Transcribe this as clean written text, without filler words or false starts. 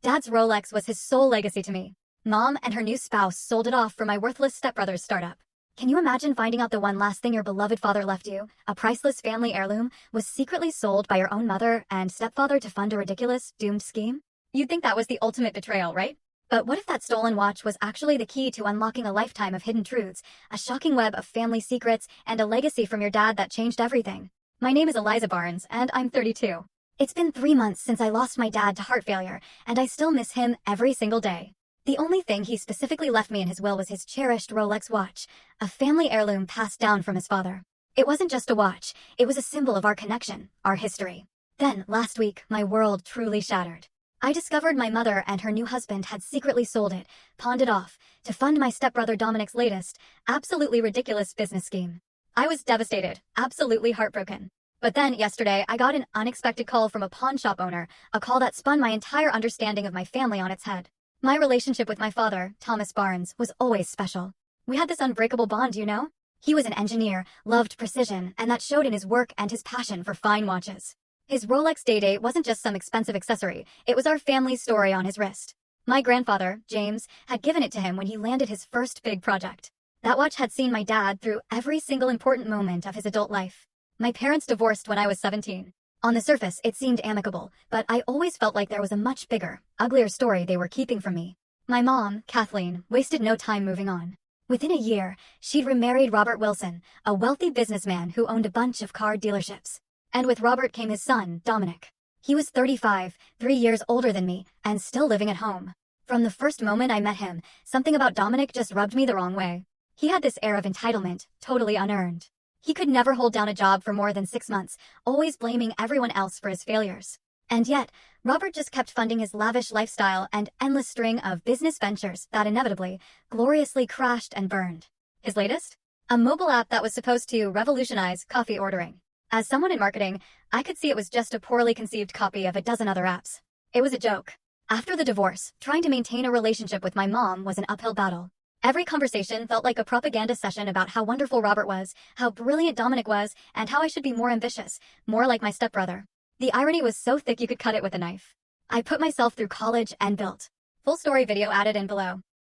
Dad's Rolex was his sole legacy to me. Mom and her new spouse sold it off for my worthless stepbrother's startup. Can you imagine finding out the one last thing your beloved father left you, a priceless family heirloom, was secretly sold by your own mother and stepfather to fund a ridiculous, doomed scheme? You'd think that was the ultimate betrayal, right? But what if that stolen watch was actually the key to unlocking a lifetime of hidden truths, a shocking web of family secrets, and a legacy from your dad that changed everything? My name is Eliza Barnes, and I'm 32. It's been 3 months since I lost my dad to heart failure, and I still miss him every single day. The only thing he specifically left me in his will was his cherished Rolex watch, a family heirloom passed down from his father. It wasn't just a watch, it was a symbol of our connection, our history. Then, last week, my world truly shattered. I discovered my mother and her new husband had secretly sold it, pawned it off, to fund my stepbrother Dominic's latest, absolutely ridiculous business scheme. I was devastated, absolutely heartbroken. But then, yesterday, I got an unexpected call from a pawn shop owner, a call that spun my entire understanding of my family on its head. My relationship with my father, Thomas Barnes, was always special. We had this unbreakable bond, you know? He was an engineer, loved precision, and that showed in his work and his passion for fine watches. His Rolex Day-Date wasn't just some expensive accessory, it was our family's story on his wrist. My grandfather, James, had given it to him when he landed his first big project. That watch had seen my dad through every single important moment of his adult life. My parents divorced when I was 17. On the surface, it seemed amicable, but I always felt like there was a much bigger, uglier story they were keeping from me. My mom, Kathleen, wasted no time moving on. Within a year, she'd remarried Robert Wilson, a wealthy businessman who owned a bunch of car dealerships. And with Robert came his son, Dominic. He was 35, 3 years older than me, and still living at home. From the first moment I met him, something about Dominic just rubbed me the wrong way. He had this air of entitlement, totally unearned. He could never hold down a job for more than 6 months, always blaming everyone else for his failures. And yet, Robert just kept funding his lavish lifestyle and endless string of business ventures that inevitably, gloriously crashed and burned. His latest? A mobile app that was supposed to revolutionize coffee ordering. As someone in marketing, I could see it was just a poorly conceived copy of a dozen other apps. It was a joke. After the divorce, trying to maintain a relationship with my mom was an uphill battle. Every conversation felt like a propaganda session about how wonderful Robert was, how brilliant Dominic was, and how I should be more ambitious, more like my stepbrother. The irony was so thick you could cut it with a knife. I put myself through college and built. Full story video added in below.